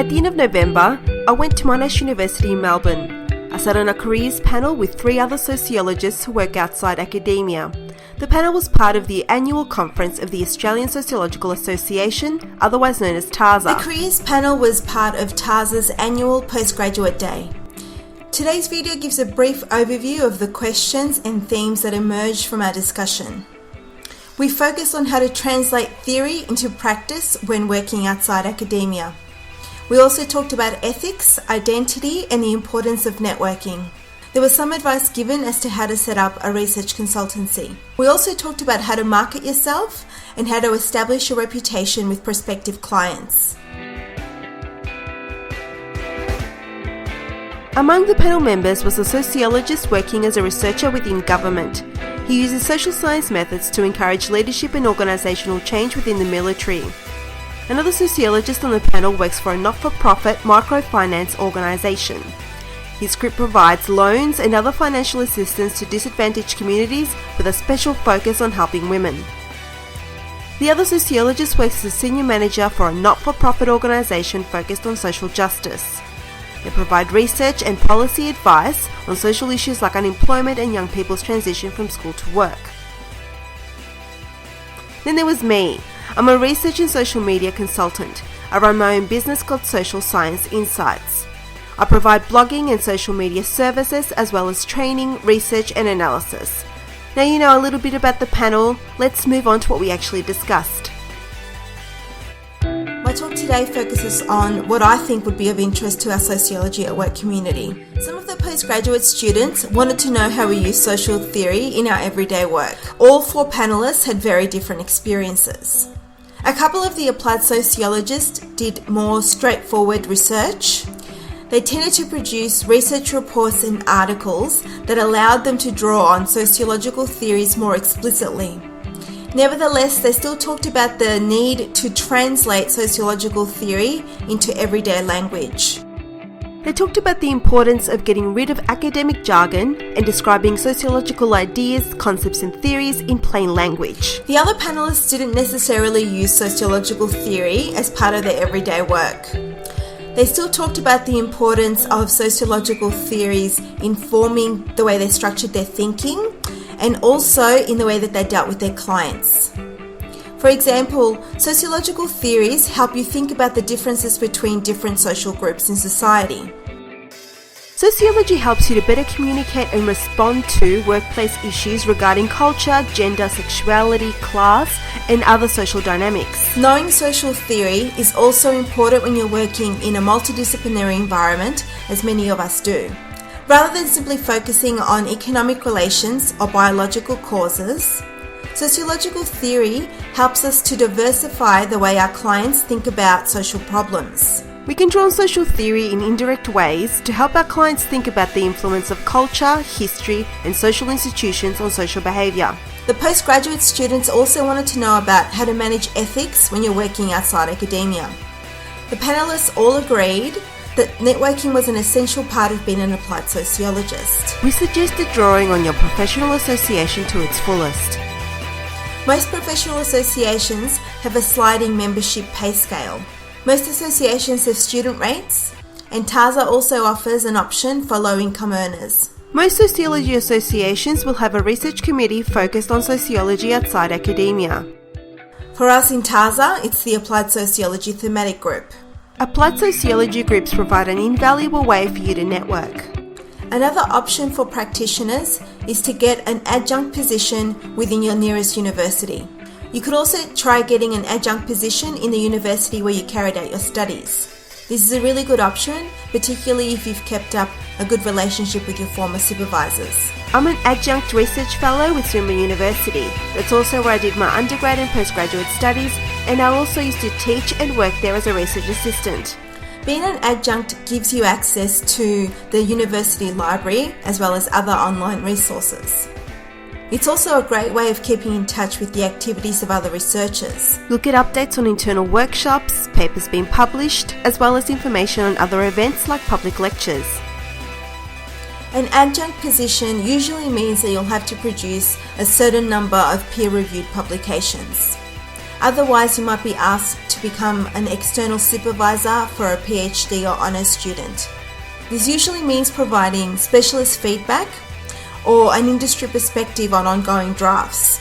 At the end of November, I went to Monash University in Melbourne. I sat on a careers panel with 3 other sociologists who work outside academia. The panel was part of the annual conference of the Australian Sociological Association, otherwise known as TASA. The careers panel was part of TASA's annual postgraduate day. Today's video gives a brief overview of the questions and themes that emerged from our discussion. We focused on how to translate theory into practice when working outside academia. We also talked about ethics, identity, and the importance of networking. There was some advice given as to how to set up a research consultancy. We also talked about how to market yourself and how to establish a reputation with prospective clients. Among the panel members was a sociologist working as a researcher within government. He uses social science methods to encourage leadership and organisational change within the military. Another sociologist on the panel works for a not-for-profit microfinance organisation. His group provides loans and other financial assistance to disadvantaged communities with a special focus on helping women. The other sociologist works as a senior manager for a not-for-profit organisation focused on social justice. They provide research and policy advice on social issues like unemployment and young people's transition from school to work. Then there was me. I'm a research and social media consultant. I run my own business called Social Science Insights. I provide blogging and social media services as well as training, research and analysis. Now you know a little bit about the panel, let's move on to what we actually discussed. My talk today focuses on what I think would be of interest to our Sociology at Work community. Some of the postgraduate students wanted to know how we use social theory in our everyday work. All 4 panellists had very different experiences. A couple of the applied sociologists did more straightforward research. They tended to produce research reports and articles that allowed them to draw on sociological theories more explicitly. Nevertheless, they still talked about the need to translate sociological theory into everyday language. They talked about the importance of getting rid of academic jargon and describing sociological ideas, concepts and theories in plain language. The other panellists didn't necessarily use sociological theory as part of their everyday work. They still talked about the importance of sociological theories informing the way they structured their thinking and also in the way that they dealt with their clients. For example, sociological theories help you think about the differences between different social groups in society. Sociology helps you to better communicate and respond to workplace issues regarding culture, gender, sexuality, class, and other social dynamics. Knowing social theory is also important when you're working in a multidisciplinary environment, as many of us do. Rather than simply focusing on economic relations or biological causes, sociological theory helps us to diversify the way our clients think about social problems. We can draw on social theory in indirect ways to help our clients think about the influence of culture, history, and social institutions on social behaviour. The postgraduate students also wanted to know about how to manage ethics when you're working outside academia. The panellists all agreed that networking was an essential part of being an applied sociologist. We suggested drawing on your professional association to its fullest. Most professional associations have a sliding membership pay scale. Most associations have student rates, and TASA also offers an option for low-income earners. Most sociology associations will have a research committee focused on sociology outside academia. For us in TASA, it's the Applied Sociology Thematic Group. Applied sociology groups provide an invaluable way for you to network. Another option for practitioners is to get an adjunct position within your nearest university. You could also try getting an adjunct position in the university where you carried out your studies. This is a really good option, particularly if you've kept up a good relationship with your former supervisors. I'm an adjunct research fellow with Swinburne University. That's also where I did my undergrad and postgraduate studies, and I also used to teach and work there as a research assistant. Being an adjunct gives you access to the university library as well as other online resources. It's also a great way of keeping in touch with the activities of other researchers. You'll get updates on internal workshops, papers being published, as well as information on other events like public lectures. An adjunct position usually means that you'll have to produce a certain number of peer-reviewed publications. Otherwise, you might be asked to become an external supervisor for a PhD or honours student. This usually means providing specialist feedback or an industry perspective on ongoing drafts.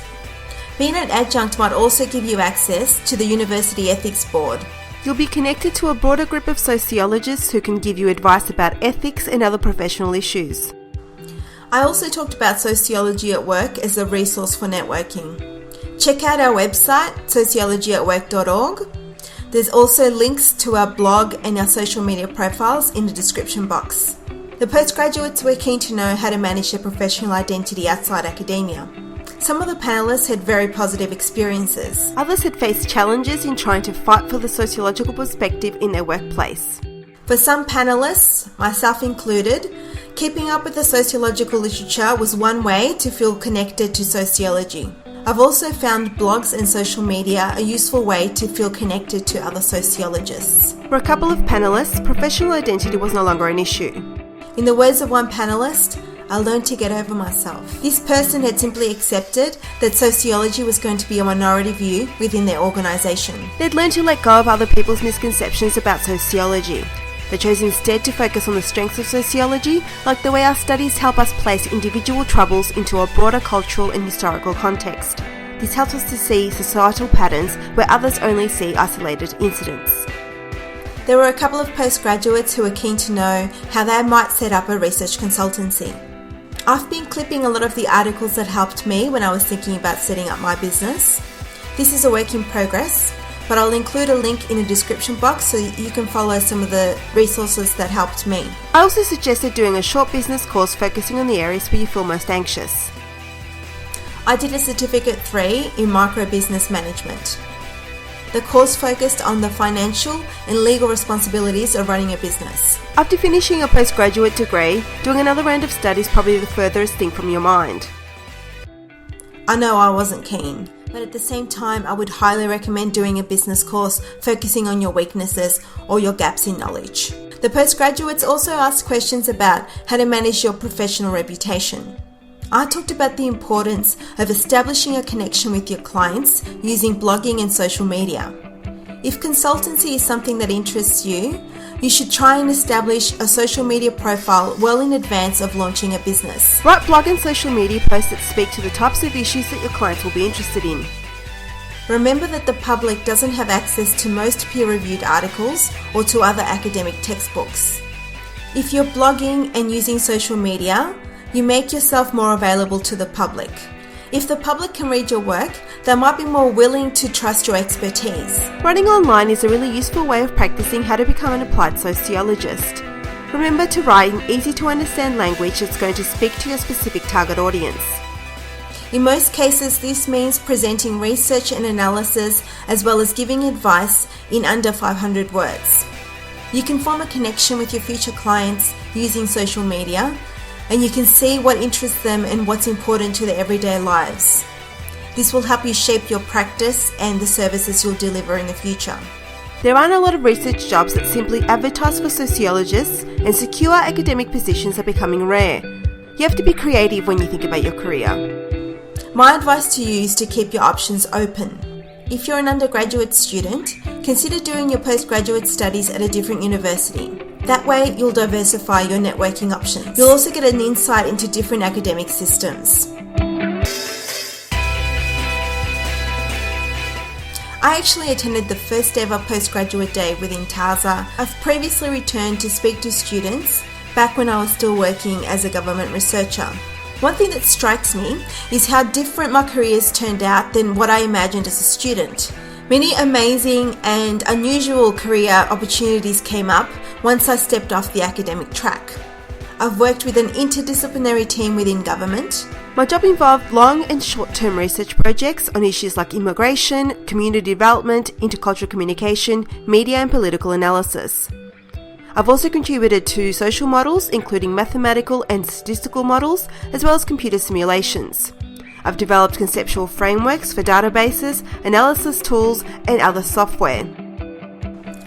Being an adjunct might also give you access to the University Ethics Board. You'll be connected to a broader group of sociologists who can give you advice about ethics and other professional issues. I also talked about Sociology at Work as a resource for networking. Check out our website, sociologyatwork.org. There's also links to our blog and our social media profiles in the description box. The postgraduates were keen to know how to manage their professional identity outside academia. Some of the panellists had very positive experiences. Others had faced challenges in trying to fight for the sociological perspective in their workplace. For some panellists, myself included, keeping up with the sociological literature was one way to feel connected to sociology. I've also found blogs and social media a useful way to feel connected to other sociologists. For a couple of panellists, professional identity was no longer an issue. In the words of one panellist, I learned to get over myself. This person had simply accepted that sociology was going to be a minority view within their organisation. They'd learned to let go of other people's misconceptions about sociology. They chose instead to focus on the strengths of sociology, like the way our studies help us place individual troubles into a broader cultural and historical context. This helps us to see societal patterns where others only see isolated incidents. There were a couple of postgraduates who were keen to know how they might set up a research consultancy. I've been clipping a lot of the articles that helped me when I was thinking about setting up my business. This is a work in progress, but I'll include a link in the description box so you can follow some of the resources that helped me. I also suggested doing a short business course focusing on the areas where you feel most anxious. I did a Certificate 3 in Micro Business Management. The course focused on the financial and legal responsibilities of running a business. After finishing a postgraduate degree, doing another round of study is probably the furthest thing from your mind. I know I wasn't keen, but at the same time I would highly recommend doing a business course focusing on your weaknesses or your gaps in knowledge. The postgraduates also asked questions about how to manage your professional reputation. I talked about the importance of establishing a connection with your clients using blogging and social media. If consultancy is something that interests you, you should try and establish a social media profile well in advance of launching a business. Write blog and social media posts that speak to the types of issues that your clients will be interested in. Remember that the public doesn't have access to most peer-reviewed articles or to other academic textbooks. If you're blogging and using social media, you make yourself more available to the public. If the public can read your work, they might be more willing to trust your expertise. Writing online is a really useful way of practicing how to become an applied sociologist. Remember to write in easy to understand language that's going to speak to your specific target audience. In most cases, this means presenting research and analysis as well as giving advice in under 500 words. You can form a connection with your future clients using social media, and you can see what interests them and what's important to their everyday lives. This will help you shape your practice and the services you'll deliver in the future. There aren't a lot of research jobs that simply advertise for sociologists, and secure academic positions are becoming rare. You have to be creative when you think about your career. My advice to you is to keep your options open. If you're an undergraduate student, consider doing your postgraduate studies at a different university. That way, you'll diversify your networking options. You'll also get an insight into different academic systems. I actually attended the first ever postgraduate day within TASA. I've previously returned to speak to students back when I was still working as a government researcher. One thing that strikes me is how different my careers turned out than what I imagined as a student. Many amazing and unusual career opportunities came up once I stepped off the academic track. I've worked with an interdisciplinary team within government. My job involved long and short-term research projects on issues like immigration, community development, intercultural communication, media and political analysis. I've also contributed to social models, including mathematical and statistical models, as well as computer simulations. I've developed conceptual frameworks for databases, analysis tools, and other software.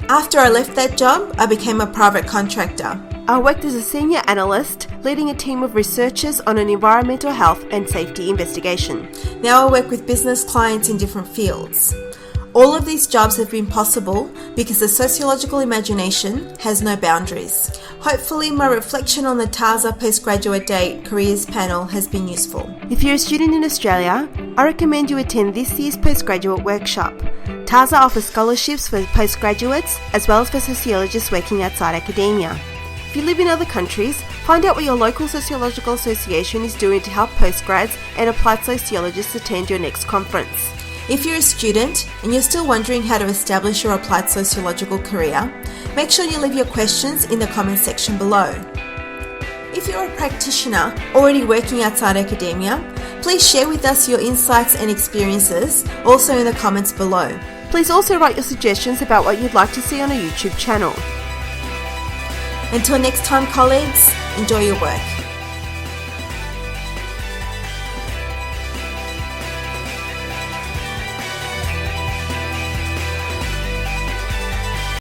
After I left that job, I became a private contractor. I worked as a senior analyst, leading a team of researchers on an environmental health and safety investigation. Now I work with business clients in different fields. All of these jobs have been possible because the sociological imagination has no boundaries. Hopefully my reflection on the TASA Postgraduate Day Careers panel has been useful. If you're a student in Australia, I recommend you attend this year's postgraduate workshop. TASA offers scholarships for postgraduates as well as for sociologists working outside academia. If you live in other countries, find out what your local sociological association is doing to help postgrads and applied sociologists attend your next conference. If you're a student and you're still wondering how to establish your applied sociological career, make sure you leave your questions in the comment section below. If you're a practitioner already working outside academia, please share with us your insights and experiences also in the comments below. Please also write your suggestions about what you'd like to see on a YouTube channel. Until next time, colleagues, enjoy your work.